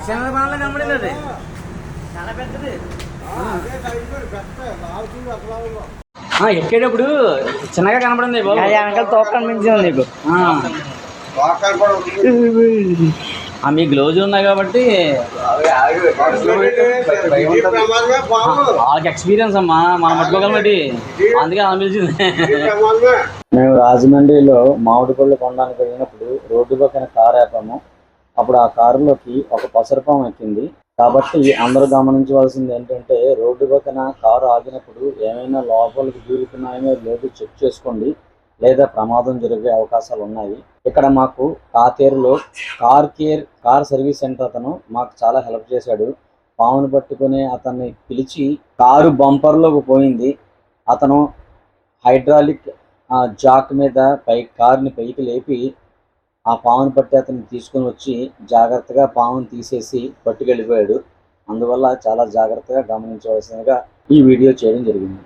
చిన్న బాగా కనబడింది అది చాలా పెద్దది. ఎక్కేటప్పుడు చిన్నగా కనబడింది వెనకాల తోక కనిపించింది నీకు. మీ గ్లోజ్ ఉన్నాయి కాబట్టి వాళ్ళకి ఎక్స్పీరియన్స్ అమ్మా, మనం పట్టుకోగలమటి, అందుకే అనిపించింది. మేము రాజమండ్రిలో మామిడిపళ్ళు కొనడానికి వెళ్ళినప్పుడు రోడ్డు పక్కన కారు ఆపాము. అప్పుడు ఆ కారులోకి ఒక పసరపాము ఎక్కింది. కాబట్టి అందరూ గమనించవలసింది ఏంటంటే, రోడ్డు పక్కన కారు ఆగినప్పుడు ఏమైనా లోపలికి దూరుతున్నాయో లేదో చెక్ చేసుకోండి, లేదా ప్రమాదం జరిగే అవకాశాలు ఉన్నాయి. ఇక్కడ మాకు కాతేరులో కార్ సర్వీస్ సెంటర్ అతను మాకు చాలా హెల్ప్ చేశాడు. పామును పట్టుకుని అతన్ని పిలిచి, కారు బంపర్లోకి పోయింది. అతను హైడ్రాలిక్ జాక్ మీద కారుని పైకి లేపి ఆ పామును పట్టి అతన్ని తీసుకొని వచ్చి జాగ్రత్తగా పామును తీసేసి పట్టుకెళ్ళిపోయాడు. అందువల్ల చాలా జాగ్రత్తగా గమనించవలసిందిగా ఈ వీడియో చేయడం జరిగింది.